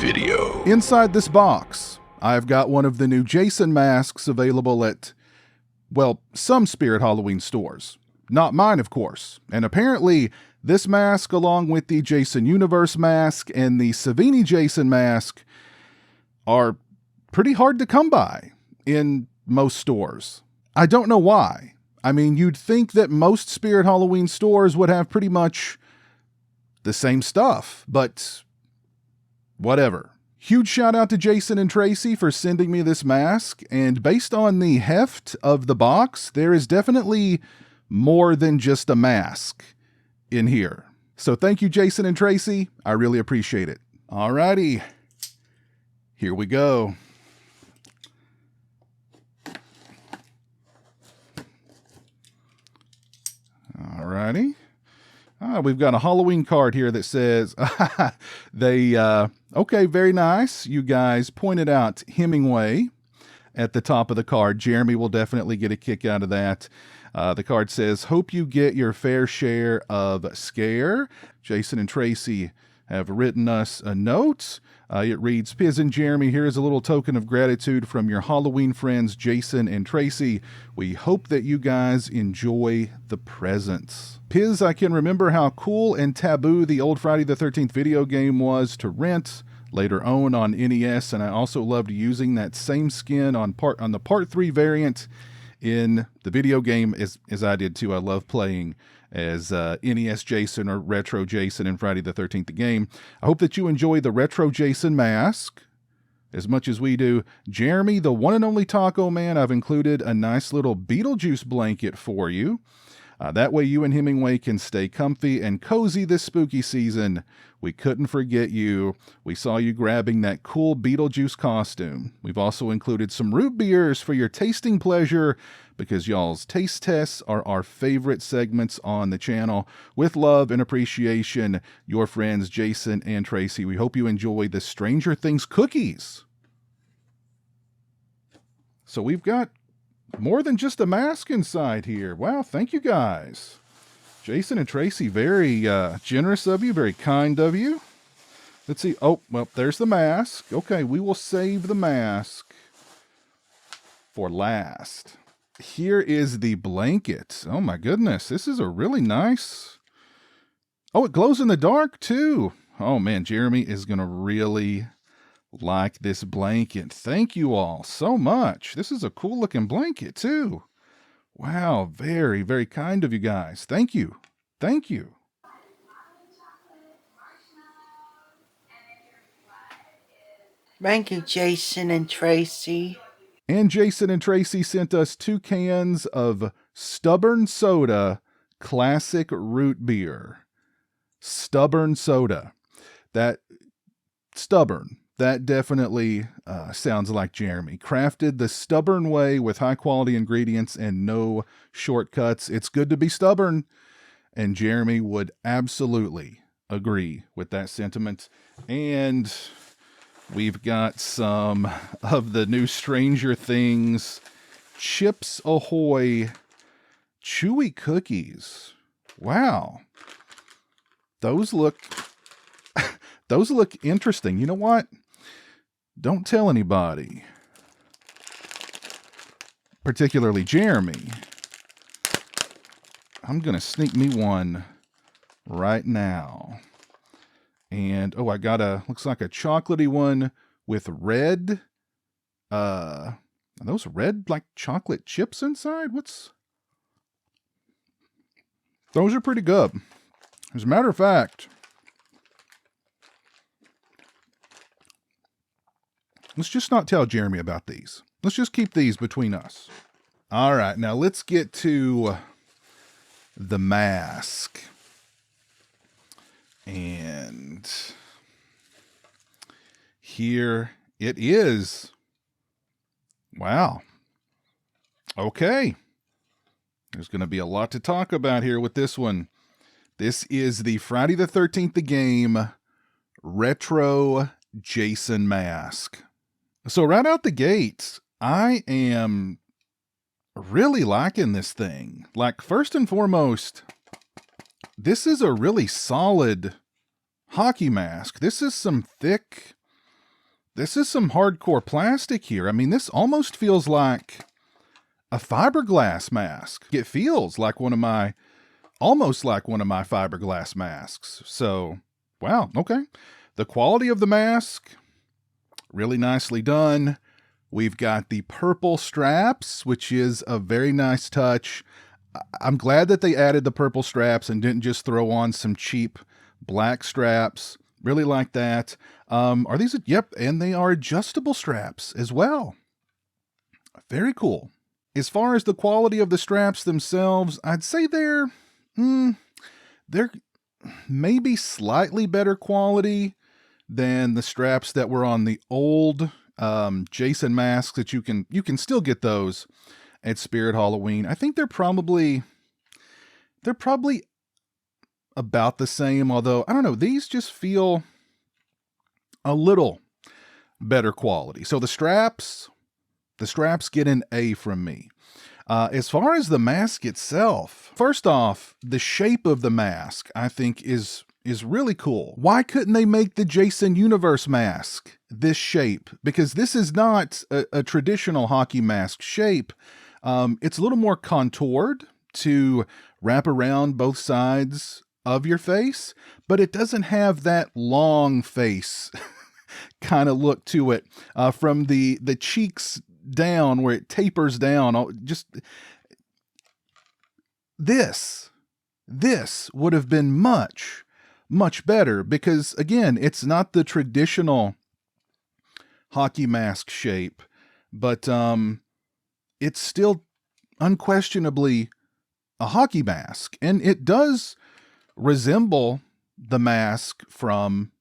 video. Inside this box, I've got one of the new Jason masks available at, well, some Spirit Halloween stores. Not mine, of course. And apparently, this mask, along with the Jason Universe mask and the Savini Jason mask, are pretty hard to come by in most stores. I don't know why. I mean, you'd think that most Spirit Halloween stores would have pretty much the same stuff, but whatever. Huge shout out to Jason and Tracy for sending me this mask, and based on the heft of the box, there is definitely more than just a mask in here. So thank you, Jason and Tracy. I really appreciate it. Alrighty, here we go. Alrighty. We've got a Halloween card here that says, okay, very nice. You guys pointed out Hemingway at the top of the card. Jeremy will definitely get a kick out of that. The card says, hope you get your fair share of scare. Jason and Tracy have written us a note. It reads, Piz and Jeremy, here is a little token of gratitude from your Halloween friends, Jason and Tracy. We hope that you guys enjoy the presents. Piz, I can remember how cool and taboo the old Friday the 13th video game was to rent, later own on NES, and I also loved using that same skin on the Part 3 variant in the video game as I did too. I love playing as NES Jason or Retro Jason in Friday the 13th the game. I hope that you enjoy the Retro Jason mask as much as we do. Jeremy, the one and only Taco Man, I've included a nice little Beetlejuice blanket for you. That way you and Hemingway can stay comfy and cozy this spooky season. We couldn't forget you. We saw you grabbing that cool Beetlejuice costume. We've also included some root beers for your tasting pleasure because y'all's taste tests are our favorite segments on the channel. With love and appreciation, your friends Jason and Tracy. We hope you enjoy the Stranger Things cookies. So we've got more than just a mask inside here. Wow, thank you guys. Jason and Tracy, very generous of you, very kind of you. Let's see. Oh, well, there's the mask. Okay, we will save the mask for last. Here is the blanket. Oh my goodness, this is a really nice... Oh, it glows in the dark too. Oh man, Jeremy is going to really like this blanket. Thank you all so much. This is a cool looking blanket too. Wow, very, very kind of you guys. Thank you. Thank you. Thank you, Jason and Tracy. And Jason and Tracy sent us 2 cans of Stubborn Soda Classic Root Beer. Stubborn Soda. That stubborn. That definitely sounds like Jeremy. Crafted the stubborn way with high-quality ingredients and no shortcuts. It's good to be stubborn, and Jeremy would absolutely agree with that sentiment. And we've got some of the new Stranger Things Chips Ahoy Chewy Cookies. Wow. Those look interesting. You know what? Don't tell anybody, particularly Jeremy. I'm going to sneak me one right now. And, oh, I got looks like a chocolatey one with red, are those red, like, chocolate chips inside? Those are pretty good. As a matter of fact, let's just not tell Jeremy about these. Let's just keep these between us. All right, now let's get to the mask. And here it is. Wow. Okay. There's going to be a lot to talk about here with this one. This is the Friday the 13th the game Retro Jason mask. So right out the gate, I am really liking this thing. Like, first and foremost, this is a really solid hockey mask. This is some thick This is some hardcore plastic here. I mean, this almost feels like a fiberglass mask. It feels like almost like one of my fiberglass masks. So, wow, okay. The quality of the mask, really nicely done. We've got the purple straps, which is a very nice touch. I'm glad that they added the purple straps and didn't just throw on some cheap black straps. Really like that. Are these? Yep, and they are adjustable straps as well. Very cool. As far as the quality of the straps themselves, I'd say they're maybe slightly better quality than the straps that were on the old Jason masks that you can still get those at Spirit Halloween. I think they're probably about the same, although I don't know, these just feel a little better quality. So the straps get an A from me. As far as the mask itself, first off, the shape of the mask I think is really cool. Why couldn't they make the Jason Universe mask this shape? Because this is not a traditional hockey mask shape. It's a little more contoured to wrap around both sides of your face, but it doesn't have that long face kind of look to it from the cheeks down where it tapers down. Just this would have been much better, because again, it's not the traditional hockey mask shape, but it's still unquestionably a hockey mask, and it does resemble the mask from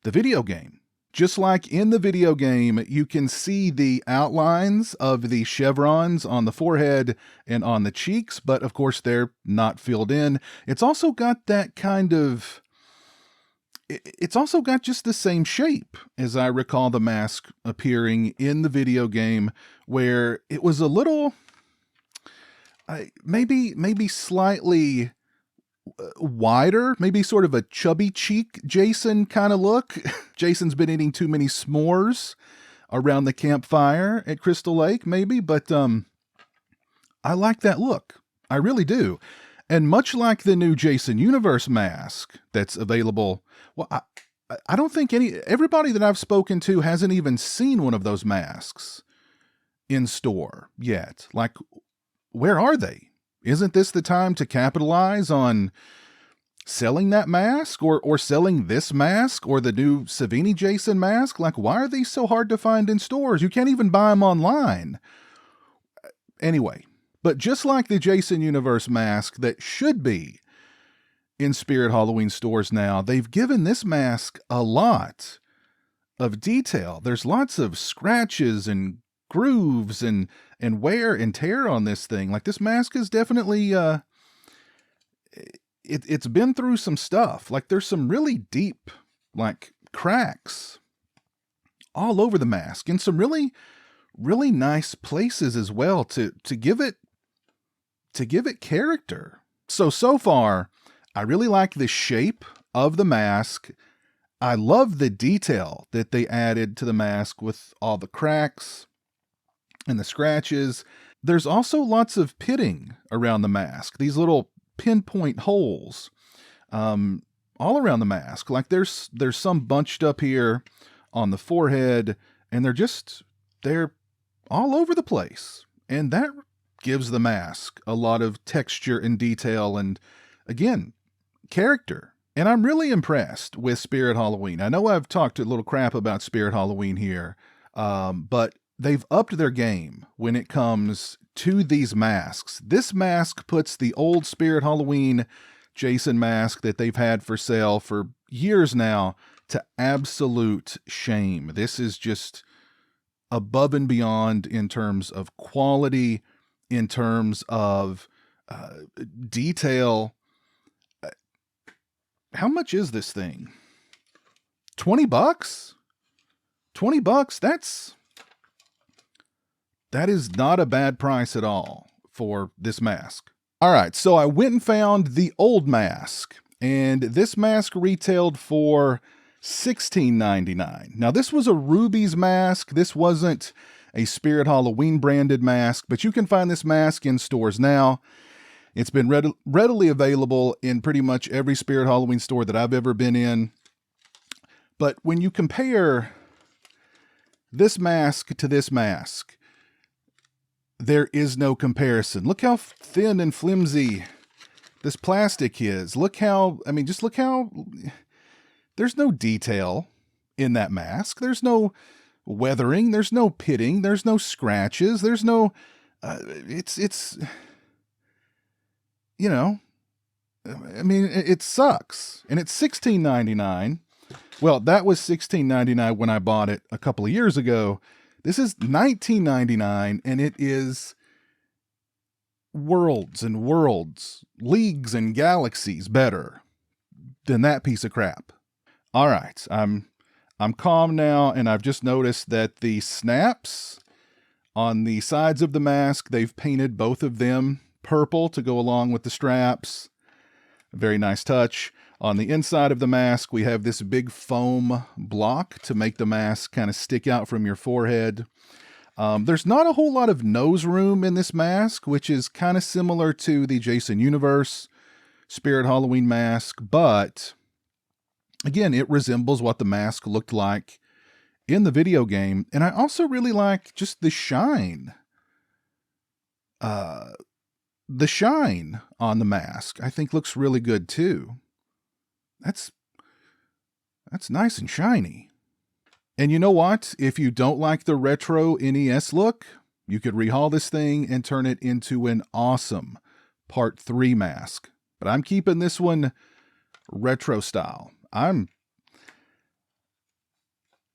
the video game. Just like in the video game, you can see the outlines of the chevrons on the forehead and on the cheeks, but of course they're not filled in. It's also got that kind of... It's also got just the same shape as I recall the mask appearing in the video game, where it was a little... maybe slightly wider, maybe sort of a chubby cheek Jason kind of look. Jason's been eating too many s'mores around the campfire at Crystal Lake, maybe, but I like that look. I really do. And much like the new Jason Universe mask that's available, well, I don't think everybody that I've spoken to hasn't even seen one of those masks in store yet. Like, where are they? Isn't this the time to capitalize on selling that mask, or selling this mask, or the new Savini Jason mask? Like, why are these so hard to find in stores? You can't even buy them online. Anyway, but just like the Jason Universe mask that should be in Spirit Halloween stores now, they've given this mask a lot of detail. There's lots of scratches and grooves and wear and tear on this thing. Like, this mask is definitely it's been through some stuff. Like, there's some really deep, like, cracks all over the mask, and some really nice places as well to give it character. So far, I really like the shape of the mask. I love the detail that they added to the mask with all the cracks and the scratches. There's also lots of pitting around the mask, these little pinpoint holes all around the mask. Like, there's some bunched up here on the forehead, and they're all over the place. And that gives the mask a lot of texture and detail and, again, character. And I'm really impressed with Spirit Halloween. I know I've talked a little crap about Spirit Halloween here, but they've upped their game when it comes to these masks. This mask puts the old Spirit Halloween Jason mask that they've had for sale for years now to absolute shame. This is just above and beyond in terms of quality, in terms of detail. How much is this thing? $20? $20? That is not a bad price at all for this mask. All right, so I went and found the old mask, and this mask retailed for $16.99. Now, this was a Ruby's mask. This wasn't a Spirit Halloween branded mask, but you can find this mask in stores now. It's been readily available in pretty much every Spirit Halloween store that I've ever been in. But when you compare this mask to this mask, there is no comparison. Look how thin and flimsy this plastic is. Look how, just look how, there's no detail in that mask. There's no weathering. There's no pitting. There's no scratches. There's no, it sucks. And it's $16.99. Well, that was $16.99 when I bought it a couple of years ago. This is $19.99, and it is worlds and worlds, leagues and galaxies better than that piece of crap. All right, I'm calm now, and I've just noticed that the snaps on the sides of the mask, they've painted both of them purple to go along with the straps. A very nice touch. On the inside of the mask, we have this big foam block to make the mask kind of stick out from your forehead. There's not a whole lot of nose room in this mask, which is kind of similar to the Jason Universe Spirit Halloween mask, but again, it resembles what the mask looked like in the video game. And I also really like just the shine. The shine on the mask, I think, looks really good too. That's nice and shiny. And you know what? If you don't like the retro NES look, you could rehaul this thing and turn it into an awesome Part 3 mask. But I'm keeping this one retro style. I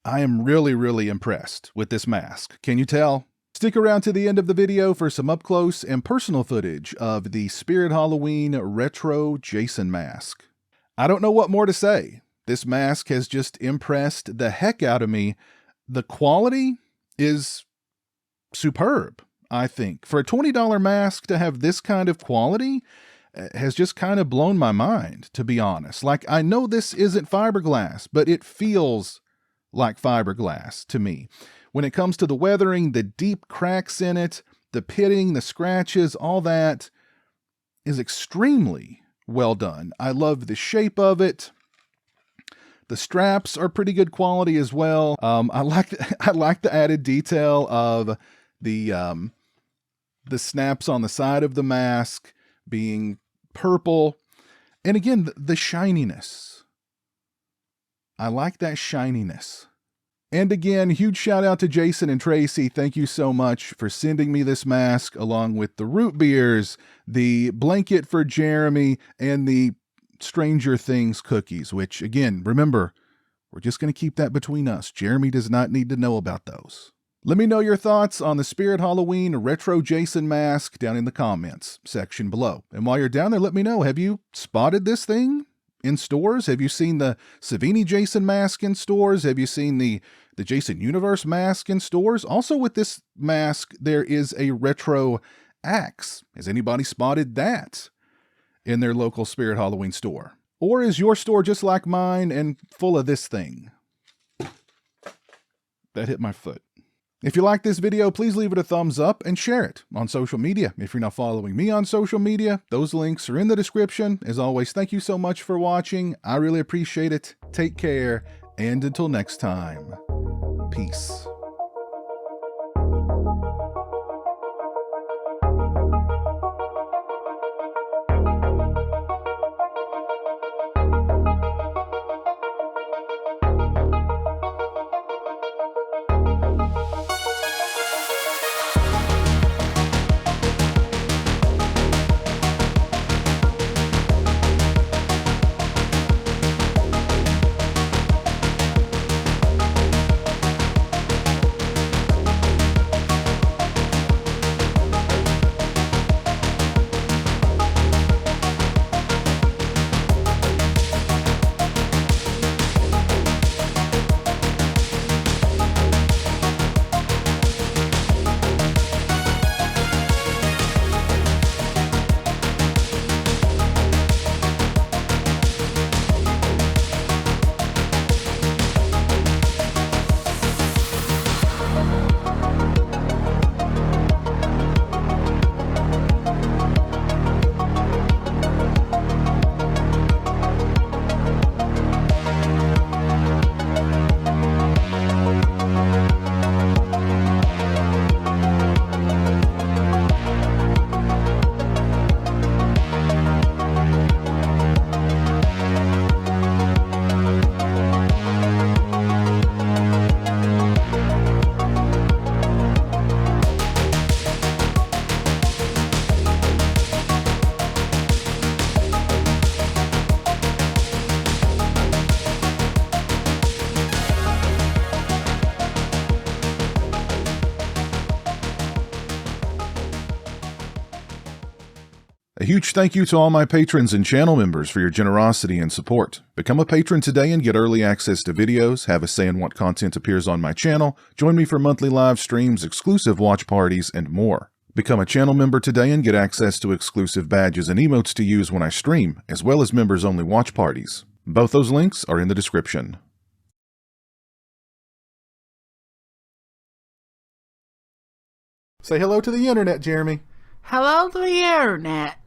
am really, really impressed with this mask. Can you tell? Stick around to the end of the video for some up-close and personal footage of the Spirit Halloween Retro Jason mask. I don't know what more to say. This mask has just impressed the heck out of me. The quality is superb, I think. For a $20 mask to have this kind of quality has just kind of blown my mind, to be honest. Like, I know this isn't fiberglass, but it feels like fiberglass to me. When it comes to the weathering, the deep cracks in it, the pitting, the scratches, all that is extremely well done. I love the shape of it. The straps are pretty good quality as well. I like the added detail of the snaps on the side of the mask being purple. And again, the shininess. I like that shininess. And again, huge shout out to Jason and Tracy. Thank you so much for sending me this mask along with the root beers, the blanket for Jeremy, and the Stranger Things cookies, which again, remember, we're just going to keep that between us. Jeremy does not need to know about those. Let me know your thoughts on the Spirit Halloween Retro Jason mask down in the comments section below. And while you're down there, let me know, have you spotted this thing in stores? Have you seen the Savini Jason mask in stores? Have you seen the Jason Universe mask in stores? Also with this mask, there is a retro axe. Has anybody spotted that in their local Spirit Halloween store? Or is your store just like mine and full of this thing? That hit my foot. If you like this video, please leave it a thumbs up and share it on social media. If you're not following me on social media, those links are in the description. As always, thank you so much for watching. I really appreciate it. Take care, and until next time, peace. A huge thank you to all my patrons and channel members for your generosity and support. Become a patron today and get early access to videos, have a say in what content appears on my channel, join me for monthly live streams, exclusive watch parties, and more. Become a channel member today and get access to exclusive badges and emotes to use when I stream, as well as members-only watch parties. Both those links are in the description. Say hello to the internet, Jeremy. Hello to the internet.